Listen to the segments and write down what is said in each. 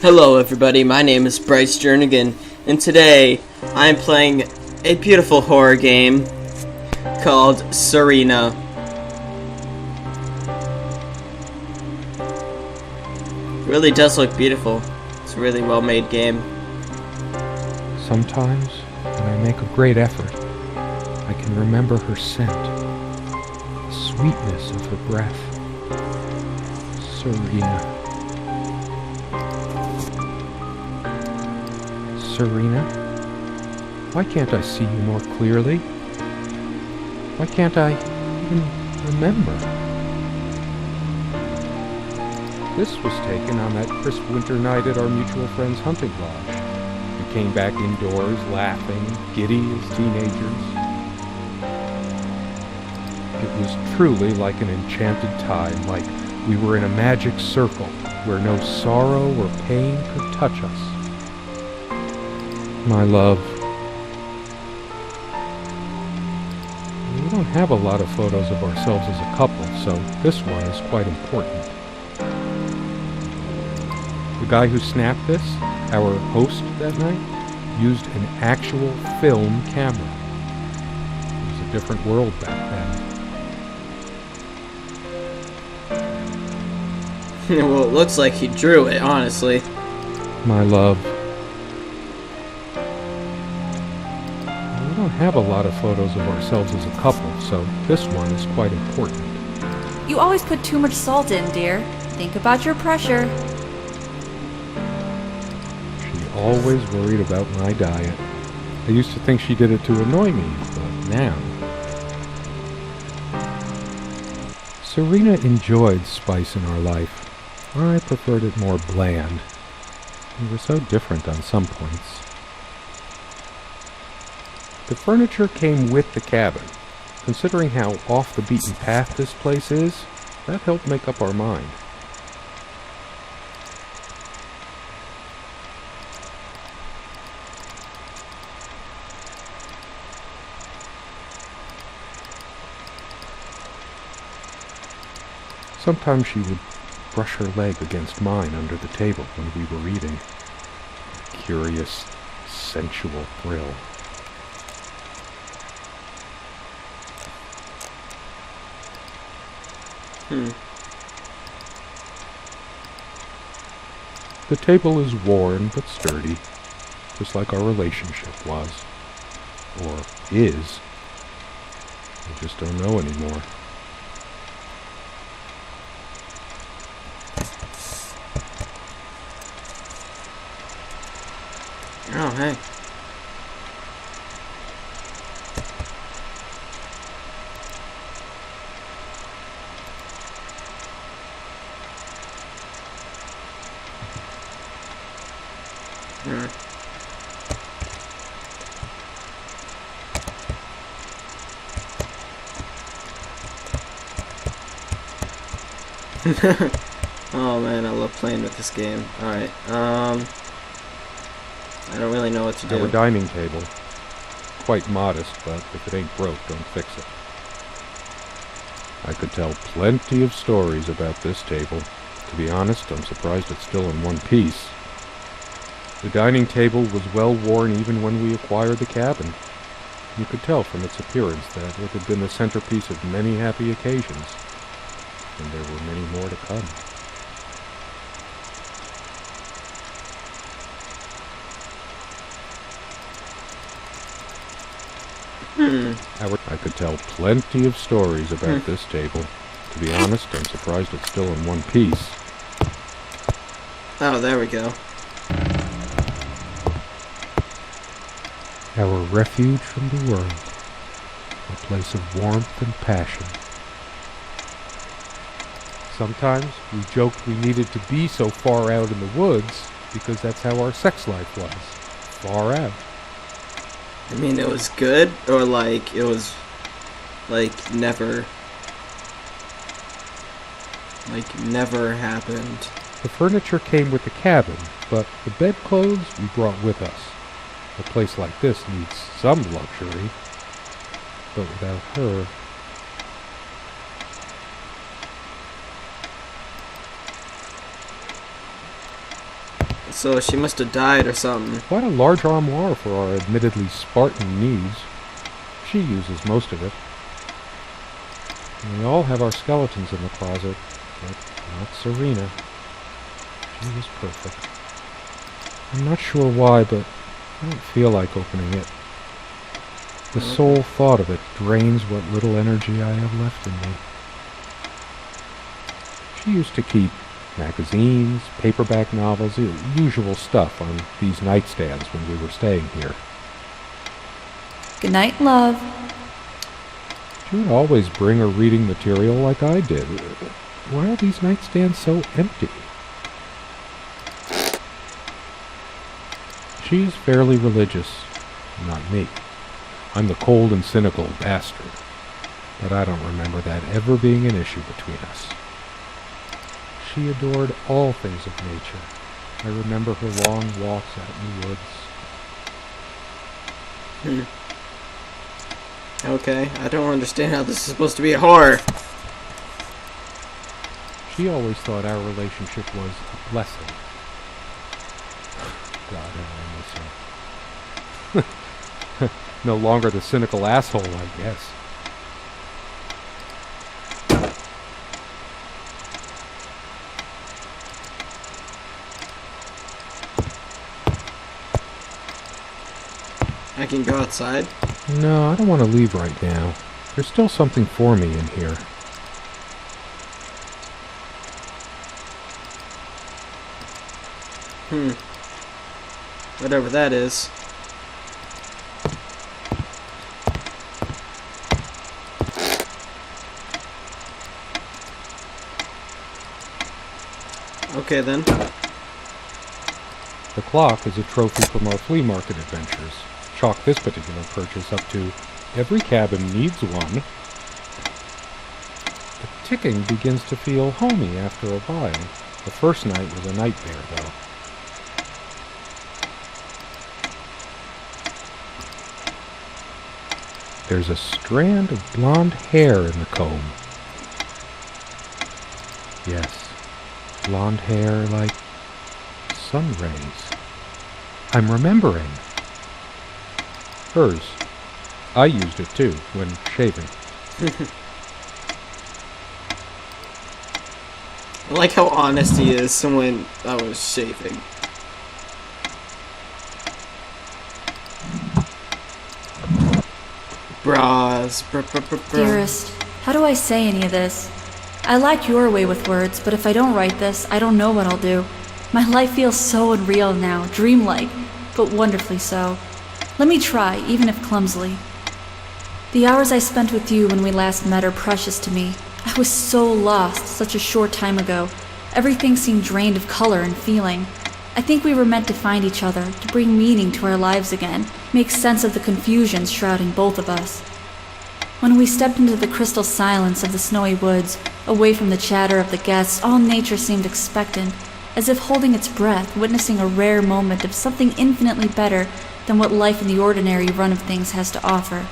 Hello everybody, my name is Bryce Jernigan, and today I'm playing a beautiful horror game called Serena. It really does look beautiful. It's a really well made game. Sometimes, when I make a great effort, I can remember her scent, the sweetness of her breath. Serena. Serena? Why can't I see you more clearly? Why can't I even remember? This was taken on that crisp winter night at our mutual friend's hunting lodge. We came back indoors laughing, giddy as teenagers. It was truly like an enchanted time, like we were in a magic circle where no sorrow or pain could touch us. My love, we don't have a lot of photos of ourselves as a couple, so this one is quite important. The guy who snapped this, our host that night, used an actual film camera. It was a different world back then. Well, it looks like he drew it, honestly. My love, we don't have a lot of photos of ourselves as a couple, so this one is quite important. You always put too much salt in, dear. Think about your pressure. She always worried about my diet. I used to think she did it to annoy me, but now... Serena enjoyed spice in our life. I preferred it more bland. We were so different on some points. The furniture came with the cabin. Considering how off the beaten path this place is, that helped make up our mind. Sometimes she would brush her leg against mine under the table when we were eating. A curious, sensual thrill. The table is worn but sturdy, just like our relationship was. Or is. I just don't know anymore. Oh, hey. Oh man, I love playing with this game. Alright, I don't really know what to do. Our dining table. Quite modest, but if it ain't broke, don't fix it. I could tell plenty of stories about this table. To be honest, I'm surprised it's still in one piece. The dining table was well worn even when we acquired the cabin. You could tell from its appearance that it had been the centerpiece of many happy occasions. And there were many more to come. I could tell plenty of stories about this table. To be honest, I'm surprised it's still in one piece. Oh, there we go. Our refuge from the world. A place of warmth and passion. Sometimes we joked we needed to be so far out in the woods because that's how our sex life was. Far out. I mean, it was good, or like, it was, like, never happened. The furniture came with the cabin, but the bedclothes we brought with us. A place like this needs some luxury, but without her, So she must have died or something. Quite a large armoire for our admittedly Spartan needs. She uses most of it. And we all have our skeletons in the closet, but not Serena. She was perfect. I'm not sure why, but I don't feel like opening it. The sole thought of it drains what little energy I have left in me. She used to keep magazines, paperback novels, the usual stuff on these nightstands when we were staying here. Good night, love. She would always bring her reading material like I did. Why are these nightstands so empty? She is fairly religious, not me. I'm the cold and cynical bastard, but I don't remember that ever being an issue between us. She adored all things of nature. I remember her long walks out in the woods. Okay, I don't understand how this is supposed to be a horror. She always thought our relationship was a blessing. God, how I miss her. No longer the cynical asshole, I guess. I can go outside. No, I don't want to leave right now. There's still something for me in here. Whatever that is. Okay then. The clock is a trophy from our flea market adventures. Chalk this particular purchase up to every cabin needs one. The ticking begins to feel homey after a while. The first night was a nightmare, though. There's a strand of blonde hair in the comb. Yes, blonde hair like sun rays. I'm remembering. Hers. I used it too, when shaving. I like how honest he is, someone I was shaving. Bras. Dearest, how do I say any of this? I like your way with words, but if I don't write this, I don't know what I'll do. My life feels so unreal now, dreamlike, but wonderfully so. Let me try, even if clumsily. The hours I spent with you when we last met are precious to me. I was so lost such a short time ago. Everything seemed drained of color and feeling. I think we were meant to find each other, to bring meaning to our lives again, make sense of the confusion shrouding both of us. When we stepped into the crystal silence of the snowy woods, away from the chatter of the guests, all nature seemed expectant, as if holding its breath, witnessing a rare moment of something infinitely better than what life in the ordinary run of things has to offer.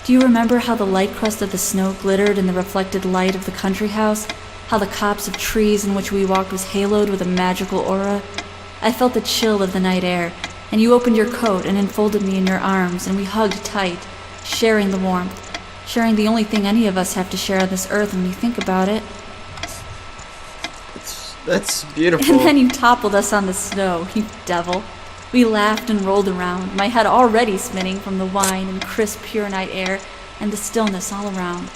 Do you remember how the light crust of the snow glittered in the reflected light of the country house? How the copse of trees in which we walked was haloed with a magical aura? I felt the chill of the night air, and you opened your coat and enfolded me in your arms, and we hugged tight, sharing the warmth, sharing the only thing any of us have to share on this earth when we think about it. That's beautiful. And then you toppled us on the snow, you devil. We laughed and rolled around, my head already spinning from the wine and crisp, pure night air and the stillness all around.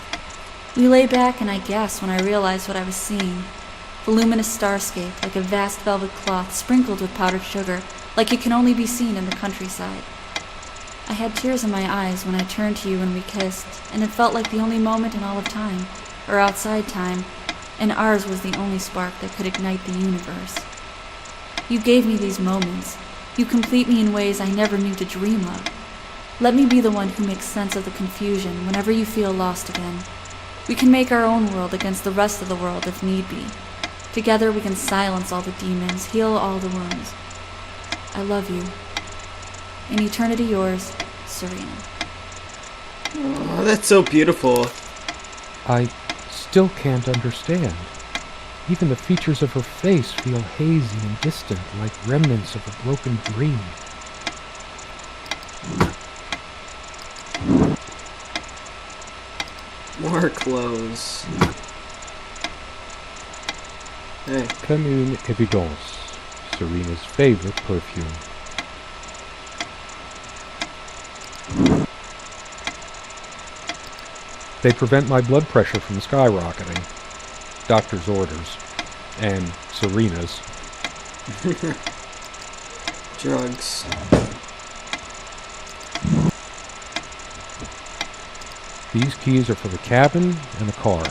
We lay back, and I gasped when I realized what I was seeing. The luminous starscape, like a vast velvet cloth sprinkled with powdered sugar, like it can only be seen in the countryside. I had tears in my eyes when I turned to you and we kissed, and it felt like the only moment in all of time, or outside time, and ours was the only spark that could ignite the universe. You gave me these moments. You complete me in ways I never knew to dream of. Let me be the one who makes sense of the confusion whenever you feel lost again. We can make our own world against the rest of the world if need be. Together we can silence all the demons, heal all the wounds. I love you. In eternity yours, Serena. Oh, that's so beautiful. I still can't understand. Even the features of her face feel hazy and distant, like remnants of a broken dream. More clothes. Hey. Commune Evidence, Serena's favorite perfume. They prevent my blood pressure from skyrocketing. Doctor's orders. And Serena's. Drugs. These keys are for the cabin and the car.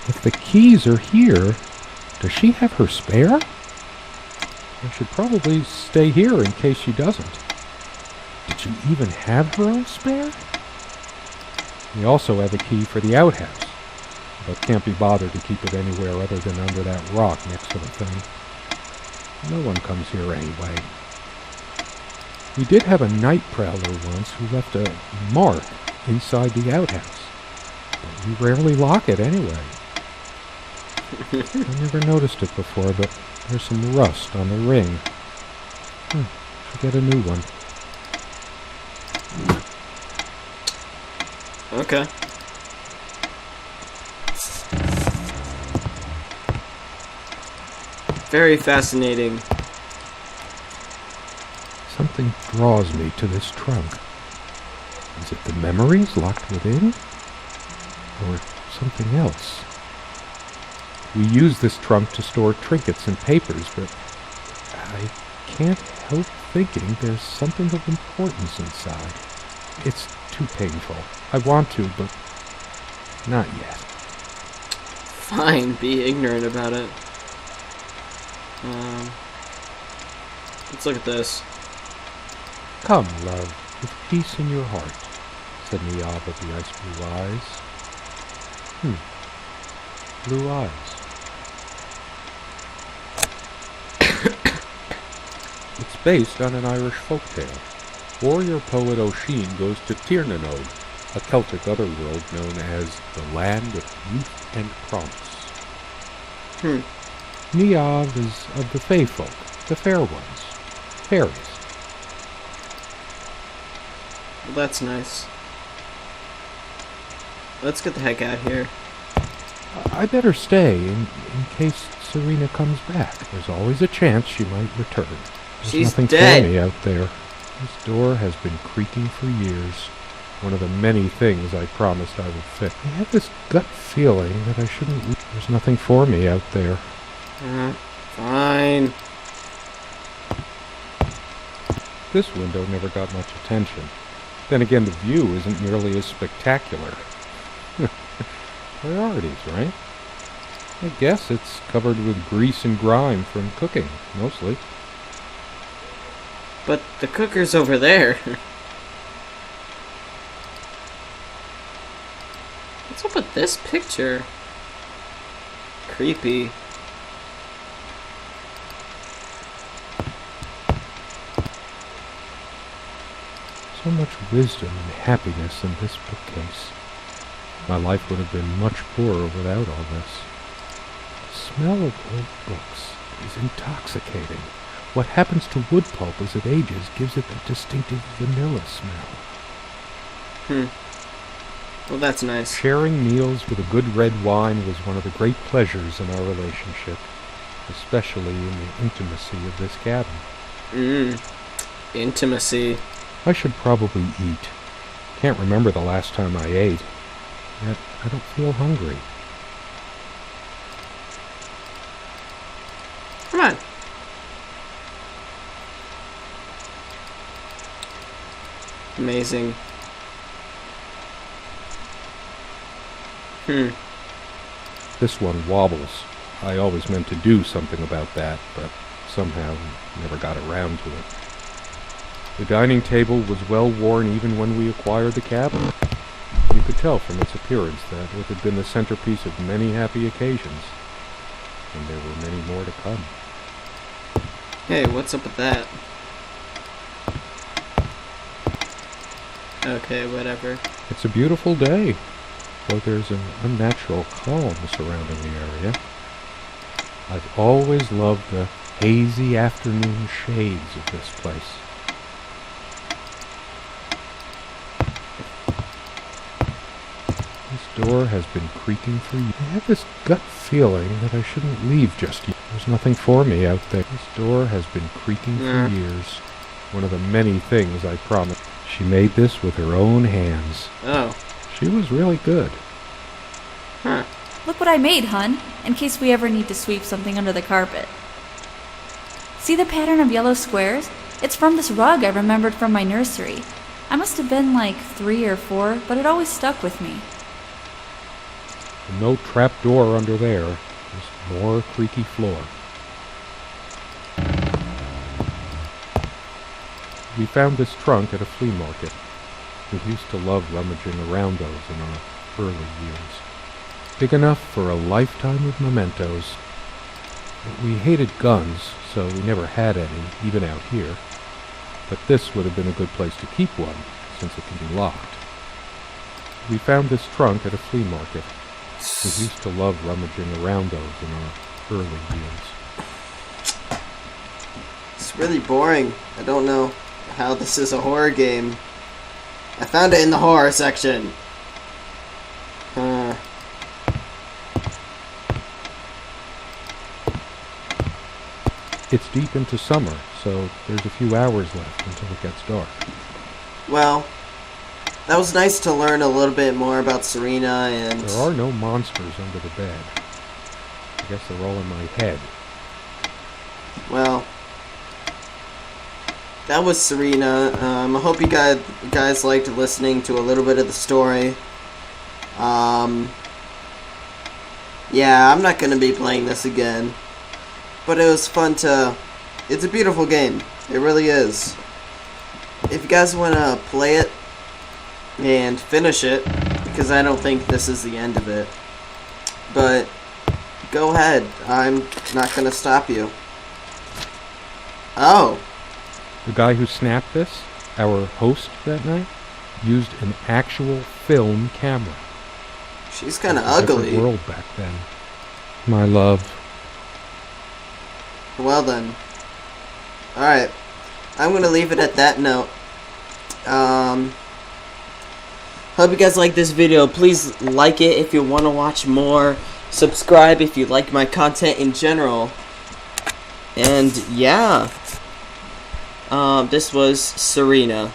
If the keys are here, does she have her spare? I should probably stay here in case she doesn't. Did she even have her own spare? We also have a key for the outhouse, but can't be bothered to keep it anywhere other than under that rock next to the thing. No one comes here anyway. We did have a night prowler once who left a mark inside the outhouse, but we rarely lock it anyway. I never noticed it before, but there's some rust on the ring. Should get a new one. Okay. Very fascinating. Something draws me to this trunk. Is it the memories locked within? Or something else? We use this trunk to store trinkets and papers, but I can't help thinking there's something of importance inside. It's too painful. I want to, but not yet. Fine, be ignorant about it. Let's look at this. Come, love, with peace in your heart, said Niab of the ice blue eyes. Blue eyes. It's based on an Irish folktale. Warrior poet O'Sheen goes to Tirnanode, a Celtic otherworld known as the Land of Youth and Promise. Niamh is of the Fey folk, the fair ones, fairies. Well, that's nice. Let's get the heck out of here. I better stay in case Serena comes back. There's always a chance she might return. There's She's nothing dead. for me out there. This door has been creaking for years. One of the many things I promised I would fix. I have this gut feeling that I shouldn't leave. There's nothing for me out there. Fine. This window never got much attention. Then again, the view isn't nearly as spectacular. Priorities, right? I guess it's covered with grease and grime from cooking, mostly. But the cooker's over there. What's up with this picture? Creepy. So much wisdom and happiness in this bookcase. My life would have been much poorer without all this. The smell of old books is intoxicating. What happens to wood pulp as it ages gives it that distinctive vanilla smell. Well, that's nice. Sharing meals with a good red wine was one of the great pleasures in our relationship, especially in the intimacy of this cabin. Intimacy. I should probably eat. Can't remember the last time I ate, yet I don't feel hungry. Come on. Amazing. This one wobbles. I always meant to do something about that, but somehow never got around to it. The dining table was well worn even when we acquired the cabin. You could tell from its appearance that it had been the centerpiece of many happy occasions, and there were many more to come. Hey, what's up with that? Okay, whatever. It's a beautiful day. though there's an unnatural calm surrounding the area. I've always loved the hazy afternoon shades of this place. This door has been creaking for years. I have this gut feeling that I shouldn't leave just yet. There's nothing for me out there. This door has been creaking for years. One of the many things I promised. She made this with her own hands. Oh. She was really good. Huh. Look what I made, hun, in case we ever need to sweep something under the carpet. See the pattern of yellow squares? It's from this rug I remembered from my nursery. I must have been like 3 or 4, but it always stuck with me. No trap door under there. Just more creaky floor. We found this trunk at a flea market. We used to love rummaging around those in our early years. Big enough for a lifetime of mementos. But we hated guns, so we never had any, even out here. But this would have been a good place to keep one, since it can be locked. We found this trunk at a flea market. We used to love rummaging around those in our early years. It's really boring. I don't know how this is a horror game. I found it in the horror section. It's deep into summer, so there's a few hours left until it gets dark. Well, that was nice to learn a little bit more about Serena and... There are no monsters under the bed. I guess they're all in my head. Well, that was Serena. I hope you guys liked listening to a little bit of the story. Yeah, I'm not going to be playing this again. But it was fun to... It's a beautiful game. It really is. If you guys want to play it and finish it, because I don't think this is the end of it, but go ahead. I'm not going to stop you. Oh. The guy who snapped this, our host that night, used an actual film camera. She's kind of It was a ugly. different world back then. My love. Well then. Alright. I'm going to leave it at that note. Hope you guys like this video. Please like it if you want to watch more. Subscribe if you like my content in general. And yeah. This was Serena.